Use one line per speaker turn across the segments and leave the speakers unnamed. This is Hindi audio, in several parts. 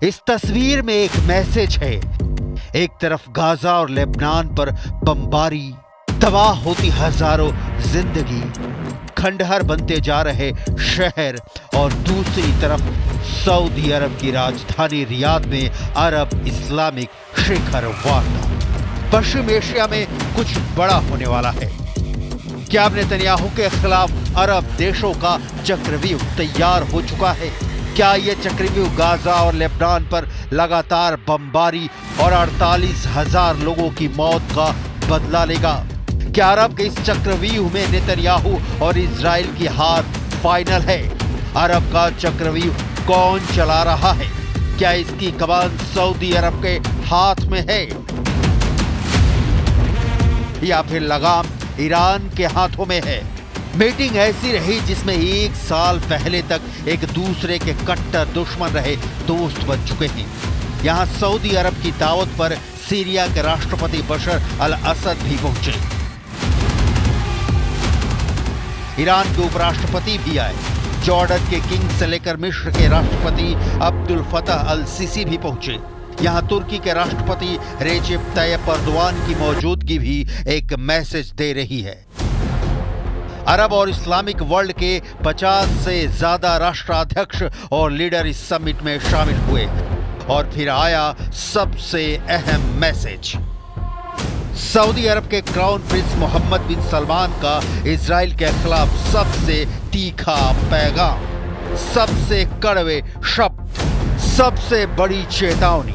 इस तस्वीर में एक मैसेज है। एक तरफ गाजा और लेबनान पर बमबारी, तबाह होती हजारों जिंदगी, खंडहर बनते जा रहे शहर, और दूसरी तरफ सऊदी अरब की राजधानी रियाद में अरब इस्लामिक शिखर वार्ता। पश्चिम एशिया में कुछ बड़ा होने वाला है। क्या अब नेतन्याहू के खिलाफ अरब देशों का चक्रव्यूह तैयार हो चुका है? क्या ये चक्रव्यूह गाजा और लेबनान पर लगातार बमबारी और 48,000 लोगों की मौत का बदला लेगा? क्या अरब के इस चक्रव्यूह में नेतन्याहू और इजराइल की हार फाइनल है? अरब का चक्रव्यूह कौन चला रहा है? क्या इसकी कमान सऊदी अरब के हाथ में है या फिर लगाम ईरान के हाथों में है? मीटिंग ऐसी रही जिसमें 1 साल पहले तक एक दूसरे के कट्टर दुश्मन रहे दोस्त बन चुके हैं। यहां सऊदी अरब की दावत पर सीरिया के राष्ट्रपति बशर अल असद भी पहुंचे। ईरान के उपराष्ट्रपति भी आए। जॉर्डन के किंग से लेकर मिस्र के राष्ट्रपति अब्दुल फतह अल सीसी भी पहुंचे। यहां तुर्की के राष्ट्रपति रेजेप तैयप एर्दोगान की मौजूदगी भी एक मैसेज दे रही है। अरब और इस्लामिक वर्ल्ड के 50 से ज्यादा राष्ट्राध्यक्ष और लीडर इस समिट में शामिल हुए और फिर आया सबसे अहम मैसेज। सऊदी अरब के क्राउन प्रिंस मोहम्मद बिन सलमान का इजराइल के खिलाफ सबसे तीखा पैगाम, सबसे कड़वे शब्द, सबसे बड़ी चेतावनी।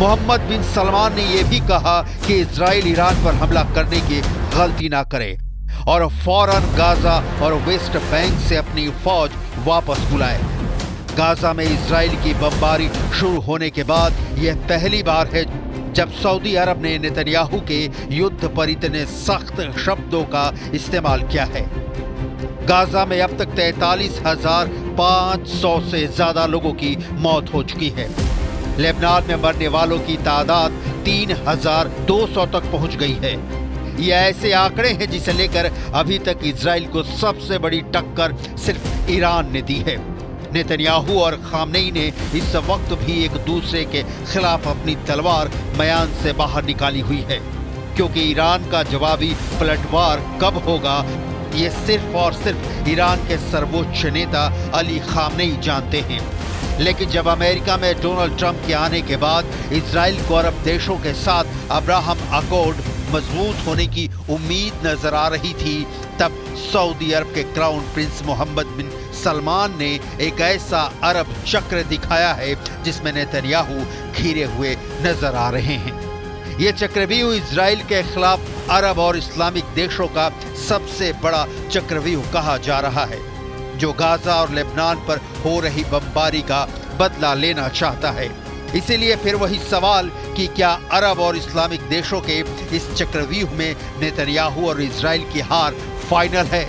मोहम्मद बिन सलमान ने यह भी कहा कि इजराइल ईरान पर हमला करने की गलती ना करे और फौरन गाजा और वेस्ट बैंक से अपनी फौज वापस बुलाए। गाजा में इजराइल की बमबारी शुरू होने के बाद यह पहली बार है जब सऊदी अरब ने नेतन्याहू के युद्ध पर इतने सख्त शब्दों का इस्तेमाल किया है। गाजा में अब तक 43,500 से ज्यादा लोगों की मौत हो चुकी है। लेबनान में मरने वालों की तादाद 3,200 तक पहुंच गई है। ये ऐसे आंकड़े हैं जिसे लेकर अभी तक इजराइल को सबसे बड़ी टक्कर सिर्फ ईरान ने दी है। नेतन्याहू और खामनेई ने इस वक्त भी एक दूसरे के खिलाफ अपनी तलवार म्यान से बाहर निकाली हुई है, क्योंकि ईरान का जवाबी पलटवार कब होगा ये सिर्फ और सिर्फ ईरान के सर्वोच्च नेता अली खामनेई जानते हैं। लेकिन जब अमेरिका में डोनाल्ड ट्रंप के आने के बाद इजराइल को अरब देशों के साथ अब्राहम अकॉर्ड मजबूत होने की उम्मीद नजर आ रही थी, तब सऊदी अरब के क्राउन प्रिंस मोहम्मद बिन सलमान ने एक ऐसा अरब चक्र दिखाया है जिसमें नेतन्याहू घिरे हुए नजर आ रहे हैं। ये चक्रव्यूह इजराइल के खिलाफ अरब और इस्लामिक देशों का सबसे बड़ा चक्रव्यूह कहा जा रहा है, जो गाजा और लेबनान पर हो रही बमबारी का बदला लेना चाहता है। इसीलिए फिर वही सवाल कि क्या अरब और इस्लामिक देशों के इस चक्रव्यूह में नेतन्याहू और इजराइल की हार फाइनल है?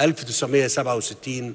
1967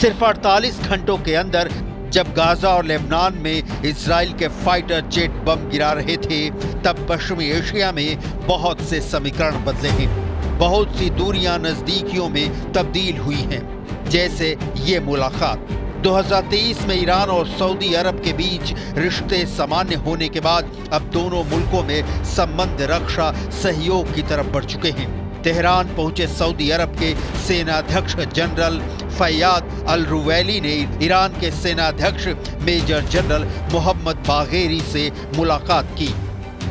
सिर्फ 48 घंटों के अंदर जब गाजा और लेबनान में इजराइल के फाइटर जेट बम गिरा रहे थे, तब पश्चिमी एशिया में बहुत से समीकरण बदले हैं। बहुत सी दूरियां नजदीकियों में तब्दील हुई हैं, जैसे ये मुलाकात 2023 में ईरान और सऊदी अरब के बीच रिश्ते सामान्य होने के बाद अब दोनों मुल्कों में संबंध रक्षा सहयोग की तरफ बढ़ चुके हैं। तेहरान पहुंचे सऊदी अरब के सेनाध्यक्ष जनरल फैयाद अल रुवैली ने ईरान के सेनाध्यक्ष मेजर जनरल मोहम्मद बाघेरी से मुलाकात की।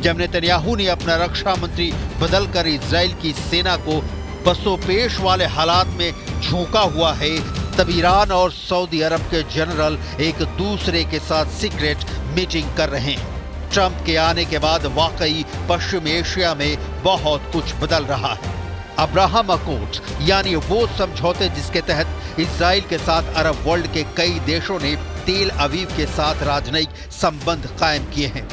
जब नेतन्याहू ने अपना रक्षा मंत्री बदलकर इजराइल की सेना को पसोपेश वाले हालात में झोंका हुआ है, तब ईरान और सऊदी अरब के जनरल एक दूसरे के साथ सीक्रेट मीटिंग कर रहे हैं। ट्रंप के आने के बाद वाकई पश्चिम एशिया में बहुत कुछ बदल रहा है। अब्राहम अकॉर्ड्स यानी वो समझौते जिसके तहत इजराइल के साथ अरब वर्ल्ड के कई देशों ने तेल अवीव के साथ राजनयिक संबंध कायम किए हैं।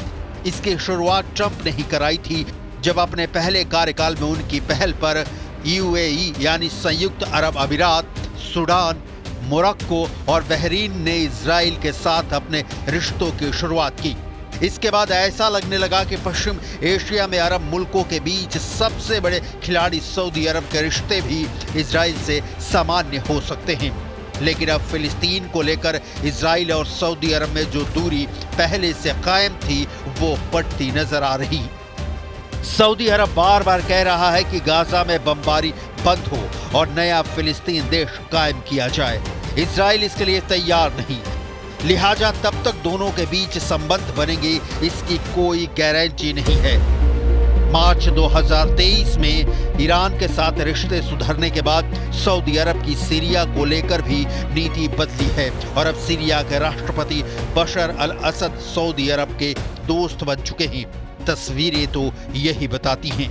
इसकी शुरुआत ट्रंप ने ही कराई थी, जब अपने पहले कार्यकाल में उनकी पहल पर यूएई यानी संयुक्त अरब अमीरात, सूडान, मोरक्को और बहरीन ने इजराइल के साथ अपने रिश्तों की शुरुआत की। इसके बाद ऐसा लगने लगा कि पश्चिम एशिया में अरब मुल्कों के बीच सबसे बड़े खिलाड़ी सऊदी अरब के रिश्ते भी इजराइल से सामान्य हो सकते हैं। लेकिन अब फिलिस्तीन को लेकर इजराइल और सऊदी अरब में जो दूरी पहले से कायम थी वो बढ़ती नजर आ रही। सऊदी अरब बार बार कह रहा है कि गाजा में बमबारी बंद हो और नया फिलिस्तीन देश कायम किया जाए। इजराइल इसके लिए तैयार नहीं, लिहाजा तब तक दोनों के बीच संबंध बनेंगे इसकी कोई गारंटी नहीं है। मार्च 2023 में ईरान के साथ रिश्ते सुधरने के बाद सऊदी अरब की सीरिया को लेकर भी नीति बदली है और अब सीरिया के राष्ट्रपति बशर अल असद सऊदी अरब के दोस्त बन चुके हैं। तस्वीरें तो यही बताती हैं।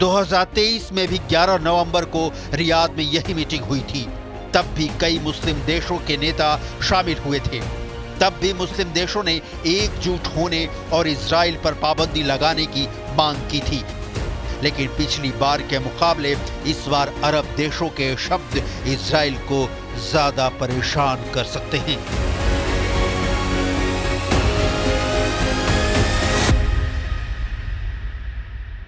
2023 में भी 11 नवंबर को रियाद में यही मीटिंग हुई थी। तब भी कई मुस्लिम देशों के नेता शामिल हुए थे। तब भी मुस्लिम देशों ने एकजुट होने और इजराइल पर पाबंदी लगाने की मांग की थी। लेकिन पिछली बार के मुकाबले इस बार अरब देशों के शब्द इजराइल को ज्यादा परेशान कर सकते हैं।